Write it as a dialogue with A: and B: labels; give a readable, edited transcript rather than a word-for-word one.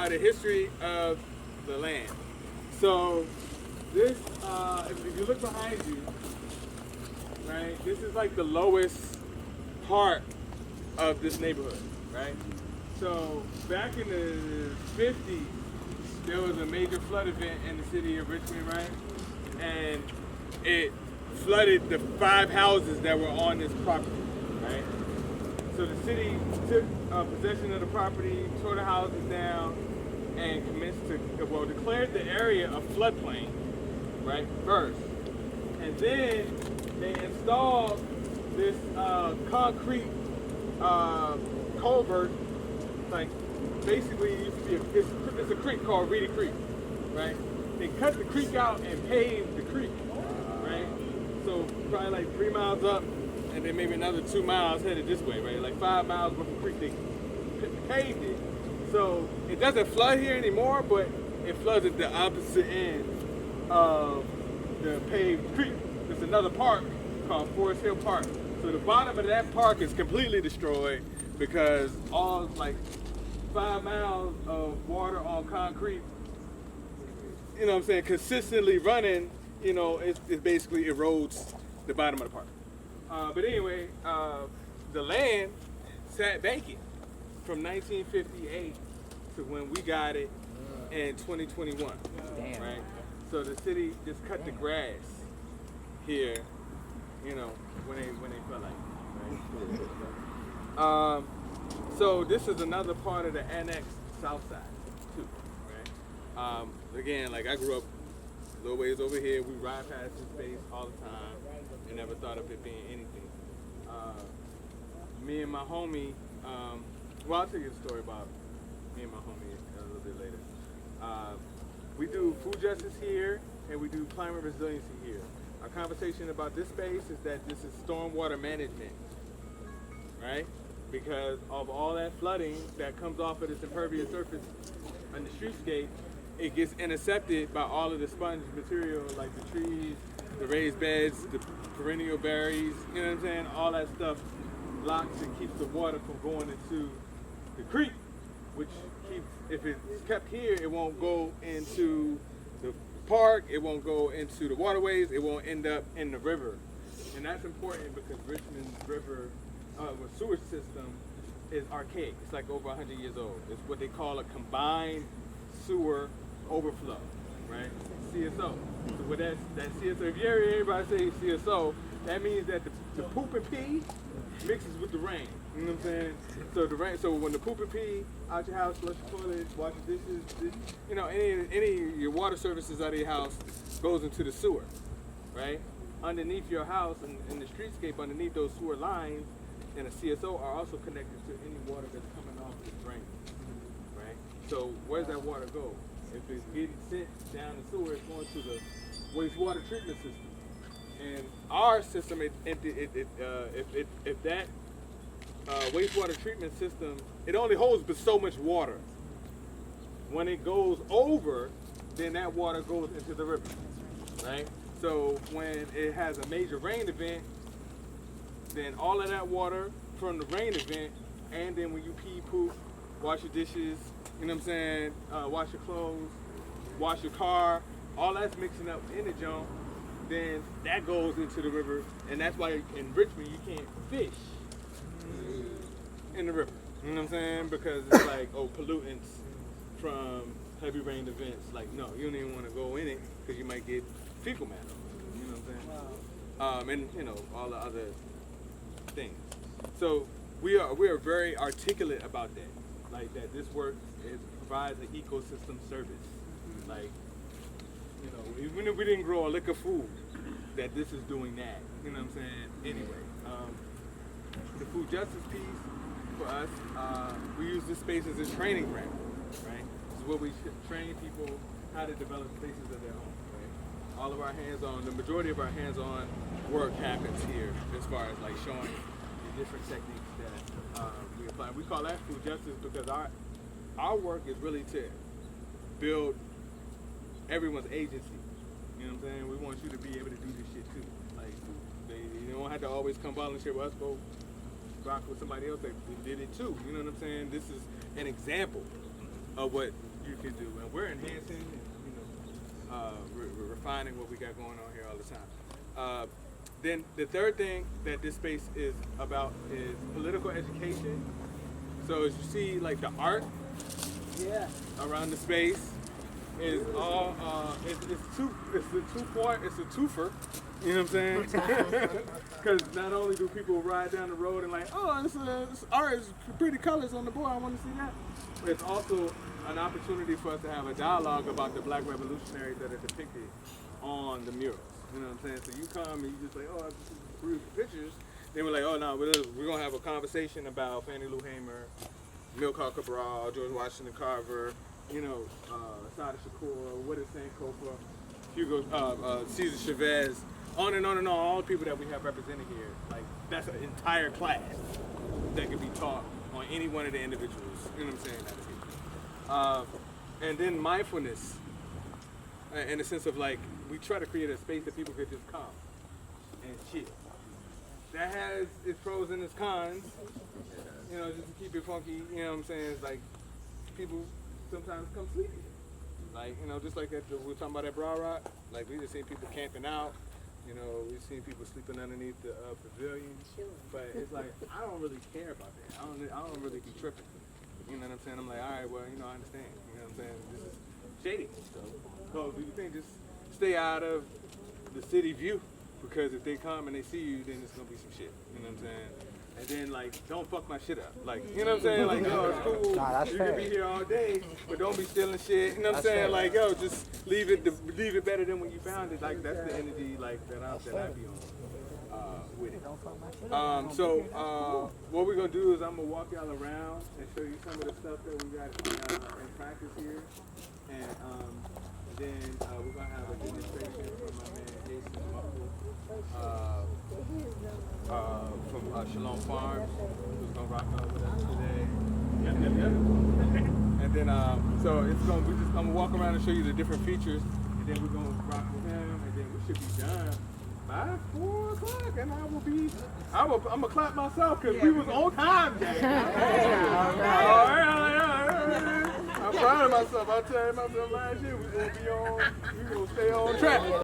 A: the history of the land. So this, if you look behind you, right, this is like the lowest part of this neighborhood, right? So back in the 50s, there was a major flood event in the city of Richmond, right? And it flooded the 5 houses that were on this property, right? So the city took possession of the property, tore the houses down, and commenced to, well, declared the area a floodplain, right, first. And then they installed this concrete culvert, like basically it used to be it's a creek called Reedy Creek, right? They cut the creek out and paved the creek, right? So probably like 3 miles up, and then maybe another 2 miles headed this way, right? Like 5 miles worth of creek, they paved it. So it doesn't flood here anymore, but it floods at the opposite end of the paved creek. There's another park called Forest Hill Park. So the bottom of that park is completely destroyed because all like 5 miles of water on concrete, you know what I'm saying, consistently running, you know, it basically erodes the bottom of the park. But anyway, the land sat vacant from 1958 to when we got it in 2021. Damn. Right? So the city just cut the grass here, you know, when they felt like it, right? So this is another part of the annexed south side too, right? Again, like I grew up a little ways over here. We ride past this space all the time and never thought of it being anything. Me and my homie, well, I'll tell you a story about me and my homie a little bit later. We do food justice here and we do climate resiliency here. Our conversation about this space is that this is stormwater management, right? Because of all that flooding that comes off of this impervious surface on the streetscape, it gets intercepted by all of the sponge material like the trees, the raised beds, the perennial berries, you know what I'm saying? All that stuff blocks and keeps the water from going into the creek, which keeps, if it's kept here, it won't go into the park, it won't go into the waterways, it won't end up in the river. And that's important because Richmond's river sewer system is archaic. It's like over 100 years old. It's what they call a combined sewer overflow, right? CSO. So with that CSO, if you hear everybody say CSO, that means that the poop and pee mixes with the rain. You know what I'm saying? So the rain. So when the poop and pee out your house, flush your toilet, wash your dishes, you know, any of your water services out of your house goes into the sewer, right? Underneath your house and in the streetscape, underneath those sewer lines, and a CSO are also connected to any water that's coming off the drain, right? So where does that water go? If it's getting sent down the sewer, it's going to the wastewater treatment system. And our system, if that wastewater treatment system, it only holds but so much water. When it goes over, then that water goes into the river, right? So when it has a major rain event, then all of that water from the rain event, and then when you pee, poop, wash your dishes, you know what I'm saying, wash your clothes, wash your car, all that's mixing up in the junk, then that goes into the river, and that's why in Richmond you can't fish in the river, you know what I'm saying, because it's like, oh, pollutants from heavy rain events, like, no, you don't even want to go in it, because you might get fecal matter, you know what I'm saying, and, you know, all the other things. So we are very articulate about that, like that this work provides an ecosystem service, like, you know, even if we didn't grow a lick of food, that this is doing that, you know what I'm saying. Anyway, the food justice piece for us, we use this space as a training ground, right? This is where we train people how to develop spaces of their own, right? All of our hands-on, the majority of our hands-on work happens here, as far as like showing the different techniques that we apply. We call that food justice because our work is really to build everyone's agency. You know what I'm saying? We want you to be able to do this shit too. Like, you don't have to always come volunteer with us. Go rock with somebody else that did it too. You know what I'm saying? This is an example of what you can do. And we're enhancing and, we're refining what we got going on here all the time. Then the third thing that this space is about is political education. So as you see, like the art around the space is all, it's a twofer. You know what I'm saying? Because not only do people ride down the road and like, oh, this art is pretty colors on the board, I want to see that. But it's also an opportunity for us to have a dialogue about the black revolutionaries that are depicted on the murals. You know what I'm saying? So you come and you just like, oh, I just see the pictures. Then we're like, oh no, we're going to have a conversation about Fannie Lou Hamer, Milcar Cabral, George Washington Carver, Assata Shakur, what is SANKOFA, Hugo, Cesar Chavez, on and on and on, all the people that we have represented here. Like, that's an entire class that could be taught on any one of the individuals. You know what I'm saying? That's it. And then mindfulness, in the sense of like, we try to create a space that people could just come and chill. That has its pros and its cons, just to keep it funky, you know what I'm saying? It's like, people sometimes come sleepy. Like, just like that, we were talking about that Broad Rock, like we just seen people camping out, we've seen people sleeping underneath the pavilion, but it's like, I don't really care about that. I don't really be tripping. You know what I'm saying? I'm like, all right, well, I understand. You know what I'm saying? This is shady. So do you think just stay out of the city view? Because if they come and they see you, then it's gonna be some shit. You know what I'm saying? And then like, don't fuck my shit up. Like, you know what I'm saying? Like, yo, it's cool.
B: Nah,
A: you can be here all day, but don't be stealing shit. You know what I'm saying? Like, yo, just leave it better than when you found it. Like, that's the energy like that I be on with it. So what we're gonna do is I'm gonna walk y'all around and show you some of the stuff that we got in practice here, and then we're gonna have a demonstration from my man Jason Muffle from Shalom Farms, who's gonna rock out with us today. And then so I'm gonna walk around and show you the different features, and then we're gonna rock with him, and then we should be done by 4 o'clock, and I'm gonna clap myself because we was on time, Jack. All right. I'm proud of myself. I told myself last year we're gonna stay on track.